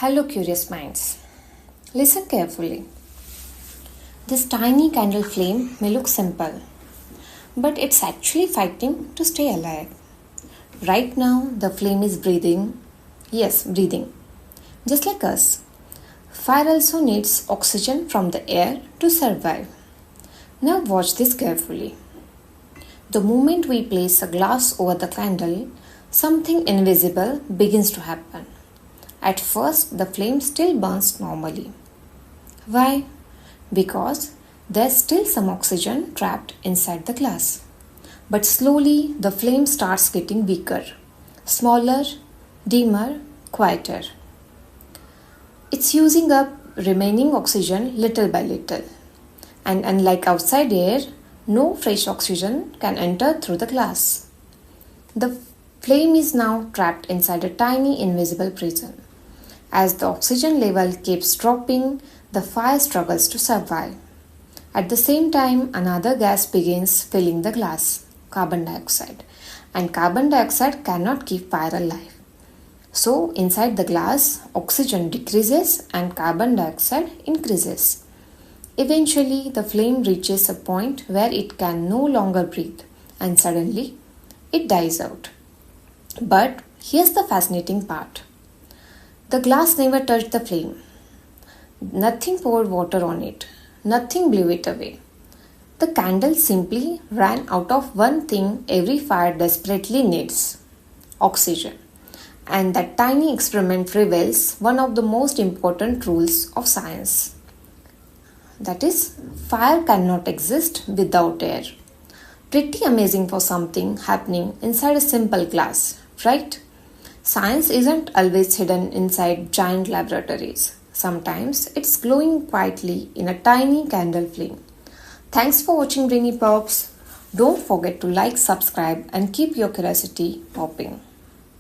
Hello, curious minds. Listen carefully. This tiny candle flame may look simple, but it's actually fighting to stay alive. Right now, the flame is breathing. Yes, breathing. Just like us. Fire also needs oxygen from the air to survive. Now, watch this carefully. The moment we place a glass over the candle, something invisible begins to happen. At first, the flame still burns normally. Why? Because there's still some oxygen trapped inside the glass. But slowly, the flame starts getting weaker, smaller, dimmer, quieter. It's using up remaining oxygen little by little. And unlike outside air, no fresh oxygen can enter through the glass. The flame is now trapped inside a tiny invisible prison. As the oxygen level keeps dropping, the fire struggles to survive. At the same time, another gas begins filling the glass, carbon dioxide. And carbon dioxide cannot keep fire alive. So, inside the glass, oxygen decreases and carbon dioxide increases. Eventually, the flame reaches a point where it can no longer breathe, and suddenly, it dies out. But here's the fascinating part. The glass never touched the flame. Nothing poured water on it. Nothing blew it away. The candle simply ran out of one thing every fire desperately needs: oxygen. And that tiny experiment reveals one of the most important rules of science. That is, fire cannot exist without air. Pretty amazing for something happening inside a simple glass, right? Science isn't always hidden inside giant laboratories. Sometimes it's glowing quietly in a tiny candle flame. Thanks for watching Brainy Pops. Don't forget to like, subscribe, and keep your curiosity popping.